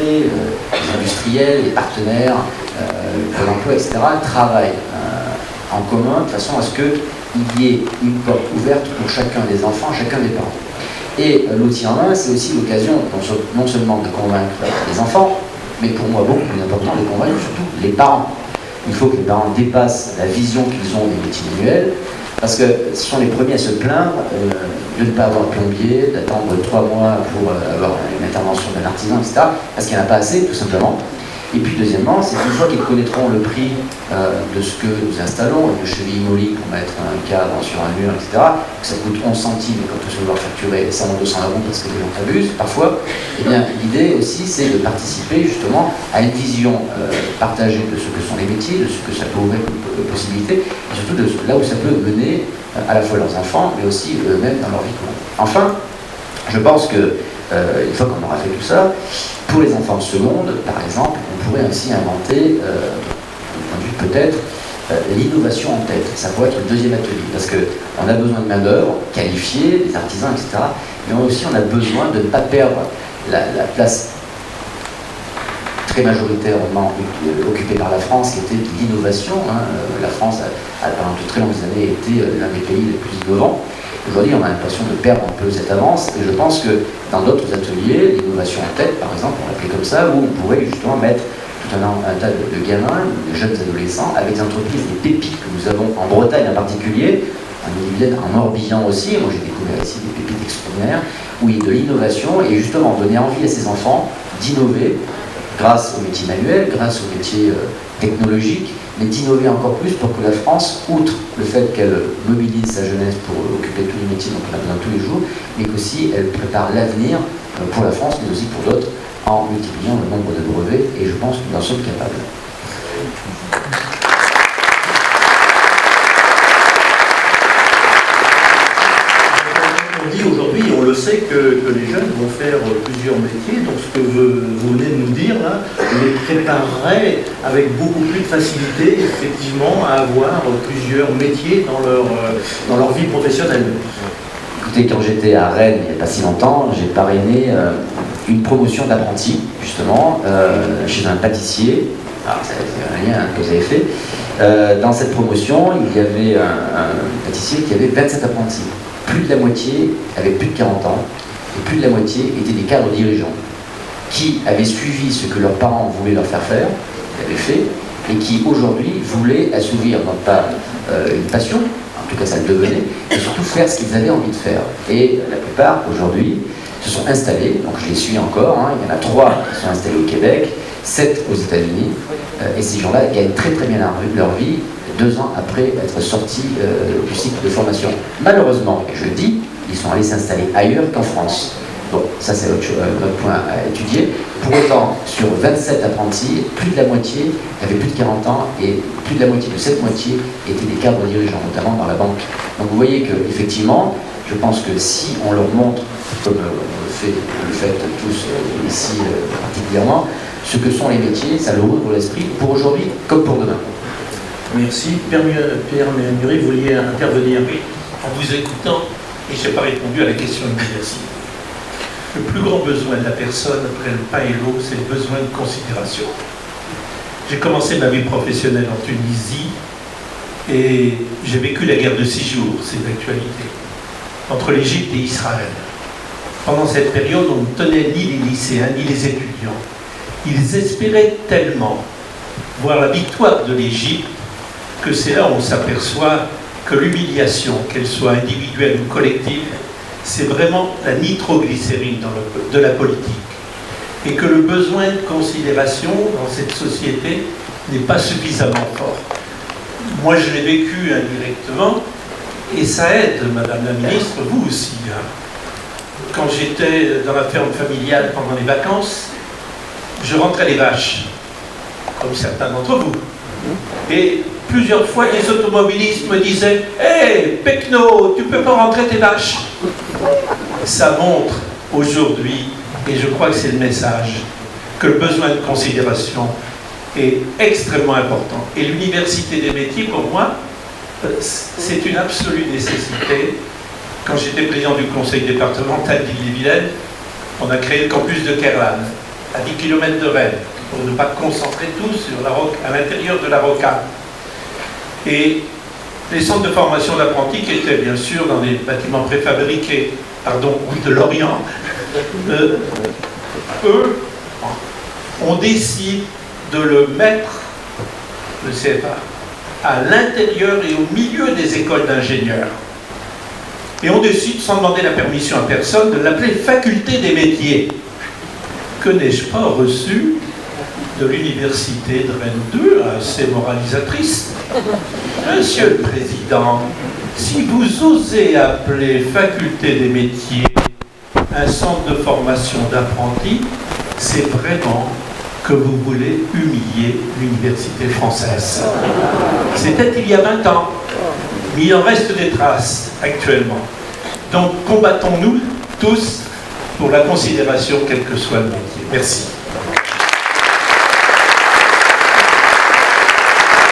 salariés, les industriels, les partenaires, Pôle emploi, etc., travaillent en commun de façon à ce qu'il y ait une porte ouverte pour chacun des enfants, chacun des parents. Et l'outil en main, c'est aussi l'occasion non seulement de convaincre les enfants, mais pour moi beaucoup plus important, de convaincre surtout les parents. Il faut que les parents dépassent la vision qu'ils ont des métiers manuels, parce que ce sont les premiers à se plaindre de ne pas avoir de plombier, d'attendre 3 mois pour avoir une intervention d'un artisan, etc., parce qu'il n'y en a pas assez, tout simplement. Et puis deuxièmement, c'est qu'une fois qu'ils connaîtront le prix de ce que nous installons, une cheville molly pour mettre un cadre sur un mur, etc., que ça coûte 11 centimes quand on se doit facturer 100 ou 200 euros parce que les gens abusent parfois, eh bien l'idée aussi c'est de participer justement à une vision partagée de ce que sont les métiers, de ce que ça peut ouvrir comme possibilité, et surtout de là où ça peut mener à la fois leurs enfants, mais aussi eux-mêmes dans leur vie courante. Enfin, je pense que une fois qu'on aura fait tout ça, pour les enfants de seconde, par exemple, on pourrait ainsi inventer, peut-être, l'innovation en tête. Ça pourrait être le deuxième atelier, parce qu'on a besoin de main-d'œuvre qualifiée, des artisans, etc. Mais aussi, on a besoin de ne pas perdre la place très majoritairement occupée par la France, qui était l'innovation. La France, pendant de très longues années, été l'un des pays les plus innovants. Aujourd'hui, on a l'impression de perdre un peu cette avance, et je pense que dans d'autres ateliers, l'innovation en tête, par exemple, on l'appelait comme ça, où on pourrait justement mettre tout un tas de gamins, de jeunes adolescents, avec des entreprises, des pépites que nous avons en Bretagne en particulier, en Ille-et-Vilaine, en Morbihan aussi. Moi j'ai découvert ici des pépites extraordinaires, où il y a de l'innovation, et justement donner envie à ces enfants d'innover grâce aux métiers manuels, grâce aux métiers technologiques, mais d'innover encore plus pour que la France, outre le fait qu'elle mobilise sa jeunesse pour occuper tous les métiers dont on a besoin tous les jours, mais qu'aussi elle prépare l'avenir pour la France, mais aussi pour d'autres, en multipliant le nombre de brevets, et je pense que nous en sommes capables. On dit aujourd'hui, on le sait, que les jeunes vont faire plusieurs métiers, donc ce que vous venez de nous dire, là, les préparerait avec beaucoup plus de facilité, effectivement, à avoir plusieurs métiers dans leur vie professionnelle. Écoutez, quand j'étais à Rennes, il n'y a pas si longtemps, j'ai parrainé une promotion d'apprenti, justement, chez un pâtissier. Alors, c'est un lien que vous avez fait. Dans cette promotion, il y avait un pâtissier qui avait 27 apprentis. Plus de la moitié avaient plus de 40 ans, et plus de la moitié étaient des cadres dirigeants, qui avaient suivi ce que leurs parents voulaient leur faire faire, qu'ils avaient fait, et qui aujourd'hui voulaient assouvir non pas une passion, en tout cas ça le devenait, mais surtout faire ce qu'ils avaient envie de faire. Et la plupart aujourd'hui se sont installés, donc je les suis encore, il y en a 3 qui sont installés au Québec, 7 aux États-Unis, et ces gens-là gagnent très très bien leur vie 2 ans après être sortis du cycle de formation. Malheureusement, et je le dis, ils sont allés s'installer ailleurs qu'en France. Bon, ça c'est notre point à étudier. Pour autant, sur 27 apprentis, plus de la moitié avaient plus de 40 ans, et plus de la moitié de cette moitié étaient des cadres dirigeants, notamment dans la banque. Donc vous voyez qu'effectivement, je pense que si on leur montre, comme vous le faites tous ici particulièrement, ce que sont les métiers, ça leur ouvre l'esprit pour aujourd'hui comme pour demain. Merci. Pierre Méhaignerie, vous vouliez intervenir? Oui, en vous écoutant, et je n'ai pas répondu à la question universitaire. Le plus grand besoin de la personne après le pain et l'eau, c'est le besoin de considération. J'ai commencé ma vie professionnelle en Tunisie et j'ai vécu la guerre de 6 jours, c'est d'actualité, entre l'Égypte et Israël. Pendant cette période, on ne tenait ni les lycéens ni les étudiants. Ils espéraient tellement voir la victoire de l'Égypte que c'est là où on s'aperçoit que l'humiliation, qu'elle soit individuelle ou collective, c'est vraiment la nitroglycérine de la politique. Et que le besoin de considération dans cette société n'est pas suffisamment fort. Moi, je l'ai vécu indirectement, et ça aide, Madame la Ministre, vous aussi. Quand j'étais dans la ferme familiale pendant les vacances, je rentrais les vaches, comme certains d'entre vous. Et plusieurs fois, les automobilistes me disaient « Hé, Pecno, tu peux pas rentrer tes vaches ?» Ça montre aujourd'hui, et je crois que c'est le message, que le besoin de considération est extrêmement important. Et l'université des métiers, pour moi, c'est une absolue nécessité. Quand j'étais président du conseil départemental d'Ille-et-Vilaine, on a créé le campus de Kerlan. à 10 km de Rennes, pour ne pas concentrer tout sur à l'intérieur de la rocade. Et les centres de formation d'apprentis qui étaient bien sûr dans des bâtiments préfabriqués, de Lorient, eux, on décide de le mettre, le CFA, à l'intérieur et au milieu des écoles d'ingénieurs. Et on décide, sans demander la permission à personne, de l'appeler faculté des métiers. Que n'ai-je pas reçu de l'université de Rennes 2, assez moralisatrice? Monsieur le Président, si vous osez appeler faculté des métiers un centre de formation d'apprentis, c'est vraiment que vous voulez humilier l'université française. C'était il y a 20 ans, mais il en reste des traces actuellement. Donc combattons-nous tous pour la considération, quel que soit le métier. Merci.